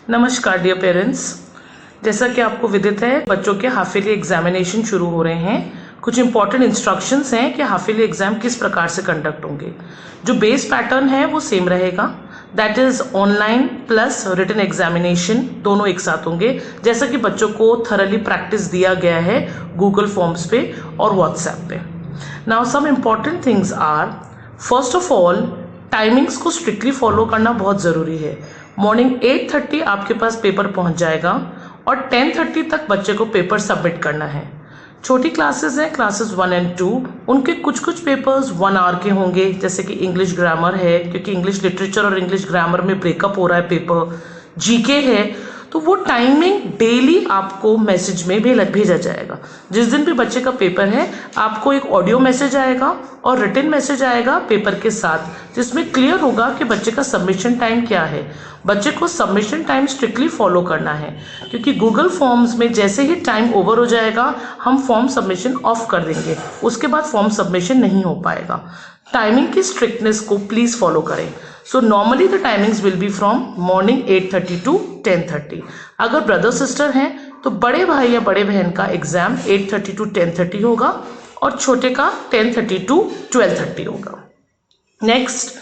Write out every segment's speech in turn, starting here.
नमस्कार dear parents, जैसा कि आपको विदित है बच्चों के हाफ ईयरली एग्जामिनेशन शुरू हो रहे हैं। कुछ इंपॉर्टेंट इंस्ट्रक्शंस हैं कि हाफ ईयरली एग्जाम किस प्रकार से कंडक्ट होंगे। जो बेस पैटर्न है वो सेम रहेगा, that is online plus written examination, दोनों एक साथ होंगे। जैसा कि बच्चों को थरली प्रैक्टिस दिया गया है गूगल फॉर्म्स पे और व्हाट्सएप पे। Now some important things are, first of all timings को स्ट्रिक्टली फॉलो करना बहुत ज़रूरी है। मॉर्निंग 8:30 आपके पास पेपर पहुंच जाएगा और 10:30 तक बच्चे को पेपर सबमिट करना है। छोटी क्लासेस हैं, क्लासेस 1 और 2, उनके कुछ पेपर्स 1 आवर के होंगे, जैसे कि इंग्लिश ग्रामर है, क्योंकि इंग्लिश लिटरेचर और इंग्लिश ग्रामर में ब्रेकअप हो रहा है पेपर, जीके है, तो वो टाइमिंग डेली आपको मैसेज में भेजा जाएगा। जिस दिन भी बच्चे का पेपर है आपको एक ऑडियो मैसेज आएगा और रिटन मैसेज आएगा पेपर के साथ, जिसमें क्लियर होगा कि बच्चे का सबमिशन टाइम क्या है। बच्चे को सबमिशन टाइम स्ट्रिक्टली फॉलो करना है, क्योंकि गूगल फॉर्म्स में जैसे ही टाइम ओवर हो जाएगा हम फॉर्म सबमिशन ऑफ कर देंगे, उसके बाद फॉर्म सबमिशन नहीं हो पाएगा। टाइमिंग की स्ट्रिक्टनेस को प्लीज फॉलो करें। So normally the timings will be from morning 8:30 to 10:30। अगर ब्रदर सिस्टर हैं तो बड़े भाई या बड़े बहन का एग्जाम 8:30 to 10:30 होगा और छोटे का 10:30 to 12:30 होगा। नेक्स्ट,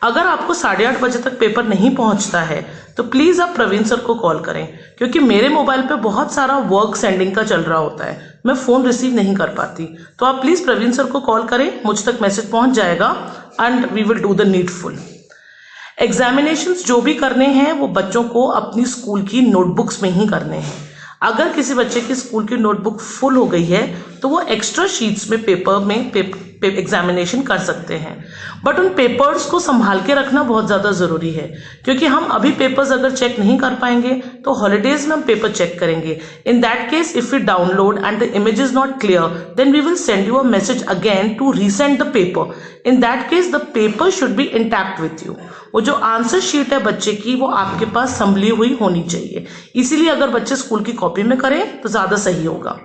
अगर आपको 8:30 बजे तक पेपर नहीं पहुंचता है तो प्लीज़ आप प्रवीण सर को कॉल करें, क्योंकि मेरे मोबाइल पे बहुत सारा वर्क सेंडिंग का चल रहा होता है, मैं फ़ोन रिसीव नहीं कर पाती। तो आप प्लीज़ प्रवीण सर को कॉल करें, मुझ तक मैसेज पहुंच जाएगा and we will do the needful. Examinations जो भी करने हैं वो बच्चों को अपनी स्कूल की नोटबुक्स में ही करने हैं। अगर किसी बच्चे की स्कूल की नोटबुक फुल हो गई है तो वो एक्स्ट्रा शीट्स में पेपर में एग्जामिनेशन कर सकते हैं, बट उन पेपर्स को संभाल के रखना बहुत ज़्यादा ज़रूरी है, क्योंकि हम अभी पेपर्स अगर चेक नहीं कर पाएंगे तो हॉलीडेज में हम पेपर चेक करेंगे। In that case if you download and the image is not clear, then we will send you a message again to resend the paper. In that case the paper should be intact with you. वो जो answer sheet है बच्चे की वो आपके पास संभली हुई होनी चाहिए, इसीलिए अगर बच्चे स्कूल की कॉपी में करें तो ज़्यादा सही होगा।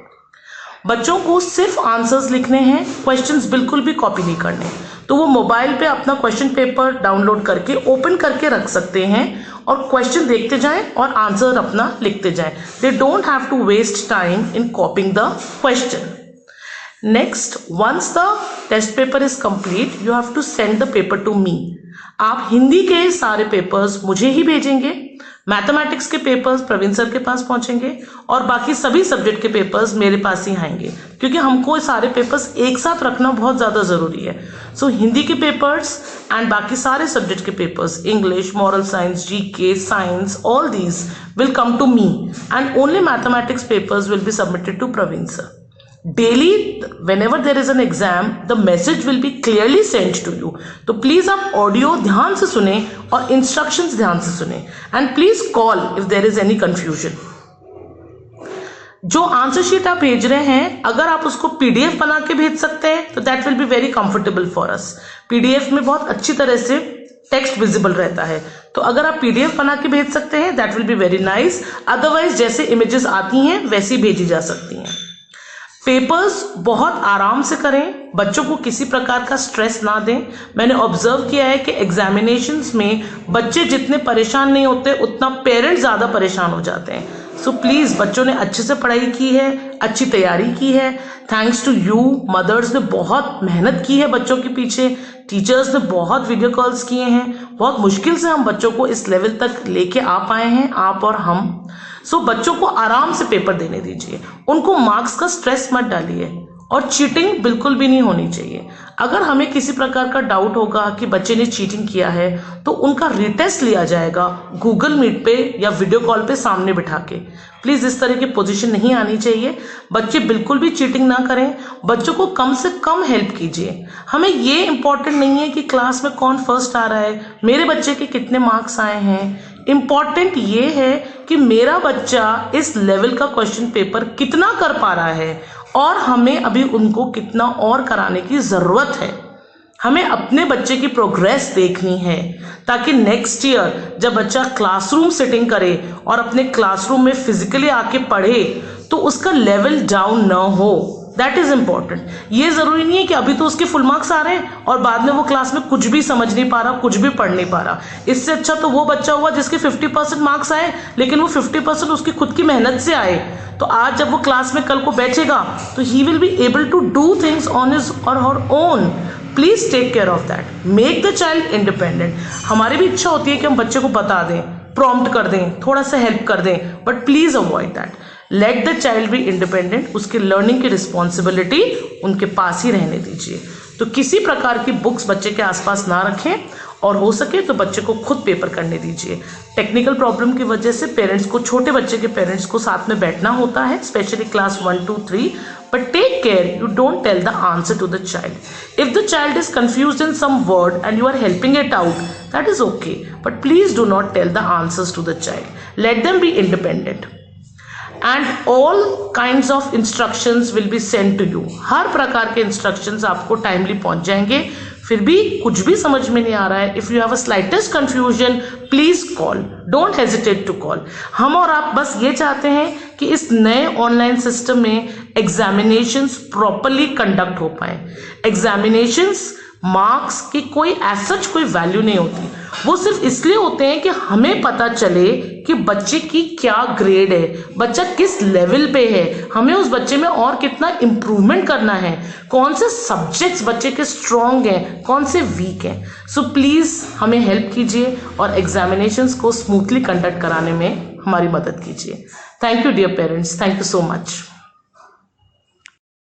बच्चों को सिर्फ आंसर्स लिखने हैं, क्वेश्चंस बिल्कुल भी कॉपी नहीं करने। तो वो मोबाइल पे अपना क्वेश्चन पेपर डाउनलोड करके ओपन करके रख सकते हैं और क्वेश्चन देखते जाएं और आंसर अपना लिखते जाएं। They don't have to waste time in copying the question. Next, once the test paper is complete you have to send the paper to me. आप हिंदी के सारे पेपर्स मुझे ही भेजेंगे, मैथमेटिक्स के पेपर्स प्रवीण सर के पास पहुंचेंगे और बाकी सभी सब्जेक्ट के पेपर्स मेरे पास ही आएंगे, क्योंकि हमको सारे पेपर्स एक साथ रखना बहुत ज़्यादा ज़रूरी है। सो हिंदी के पेपर्स एंड बाकी सारे सब्जेक्ट के papers, English, moral science, GK, science, all these will come to me and only mathematics papers will be submitted to Praveen sir. Daily, whenever there is an exam, the message will be clearly sent to you. तो please आप audio ध्यान से सुने और instructions ध्यान से सुने and please call if there is any confusion. जो आंसर शीट आप भेज रहे हैं अगर आप उसको पीडीएफ बना के भेज सकते हैं तो that will be very comfortable for us. PDF में बहुत अच्छी तरह से टेक्स्ट विजिबल रहता है, तो अगर आप पीडीएफ बना के भेज सकते हैं that will be very nice. Otherwise जैसे इमेजेस आती हैं वैसी भेजी जा सकती हैं। पेपर्स बहुत आराम से करें, बच्चों को किसी प्रकार का स्ट्रेस ना दें। मैंने ऑब्जर्व किया है कि एग्जामिनेशंस में बच्चे जितने परेशान नहीं होते उतना पेरेंट्स ज़्यादा परेशान हो जाते हैं। सो प्लीज़, बच्चों ने अच्छे से पढ़ाई की है, अच्छी तैयारी की है, थैंक्स टू यू। मदर्स ने बहुत मेहनत की है बच्चों के पीछे, टीचर्स ने बहुत वीडियो कॉल्स किए हैं, बहुत मुश्किल से हम बच्चों को इस लेवल तक लेके आ पाए हैं, आप और हम। सो बच्चों को आराम से पेपर देने दीजिए, उनको मार्क्स का स्ट्रेस मत डालिए और चीटिंग बिल्कुल भी नहीं होनी चाहिए। अगर हमें किसी प्रकार का डाउट होगा कि बच्चे ने चीटिंग किया है तो उनका रीटेस्ट लिया जाएगा गूगल मीट पे या वीडियो कॉल पे सामने बिठा के। प्लीज़ इस तरह की पोजीशन नहीं आनी चाहिए। बच्चे बिल्कुल भी चीटिंग ना करें, बच्चों को कम से कम हेल्प कीजिए। हमें ये इंपॉर्टेंट नहीं है कि क्लास में कौन फर्स्ट आ रहा है, मेरे बच्चे के कितने मार्क्स आए हैं। इम्पॉर्टेंट ये है कि मेरा बच्चा इस लेवल का क्वेश्चन पेपर कितना कर पा रहा है और हमें अभी उनको कितना और कराने की ज़रूरत है। हमें अपने बच्चे की प्रोग्रेस देखनी है, ताकि नेक्स्ट ईयर जब बच्चा क्लासरूम सिटिंग करे और अपने क्लासरूम में फिजिकली आके पढ़े तो उसका लेवल डाउन ना हो। That is important. ये जरूरी नहीं है कि अभी तो उसके फुल मार्क्स आ रहे हैं और बाद में वो क्लास में कुछ भी समझ नहीं पा रहा, कुछ भी पढ़ नहीं पा रहा। इससे अच्छा तो वो बच्चा हुआ जिसके 50% मार्क्स आए, लेकिन वो 50% उसकी खुद की मेहनत से आए। तो आज जब वो क्लास में कल को बैठेगा तो he will be able to do things on his और her own. Please take care of that, make the child independent. हमारी भी इच्छा होती है कि हम बच्चे को बता दें, प्रॉम्प्ट कर दें, थोड़ा सा हेल्प कर दें, but please avoid that. Let the child be independent. उसकी लर्निंग की रिस्पॉन्सिबिलिटी उनके पास ही रहने दीजिए। तो किसी प्रकार की बुक्स बच्चे के आसपास ना रखें और हो सके तो बच्चे को खुद पेपर करने दीजिए। टेक्निकल प्रॉब्लम की वजह से पेरेंट्स को, छोटे बच्चे के पेरेंट्स को साथ में बैठना होता है, specially class 1, 2, 3, but take care you don't tell the answer to the child. If the child is confused in some word and you are helping it out, that is okay, but please do not tell the answers to the child. Let them be independent. And all kinds of instructions will be sent to you. हर प्रकार के instructions आपको timely पहुंच जाएंगे। फिर भी कुछ भी समझ में नहीं आ रहा है, if you have a slightest confusion please call, don't hesitate to call. हम और आप बस ये चाहते हैं कि इस नए ऑनलाइन सिस्टम में एग्जामिनेशंस प्रॉपरली कंडक्ट हो पाए। एग्जामिनेशंस मार्क्स की कोई एज सच कोई वैल्यू नहीं होती, वो सिर्फ इसलिए होते हैं कि हमें पता चले कि बच्चे की क्या ग्रेड है, बच्चा किस लेवल पे है, हमें उस बच्चे में और कितना इम्प्रूवमेंट करना है, कौन से सब्जेक्ट्स बच्चे के स्ट्रॉन्ग हैं, कौन से वीक हैं। सो प्लीज़ हमें हेल्प कीजिए और एग्जामिनेशंस को स्मूथली कंडक्ट कराने में हमारी मदद कीजिए। Thank you dear parents, thank you so much.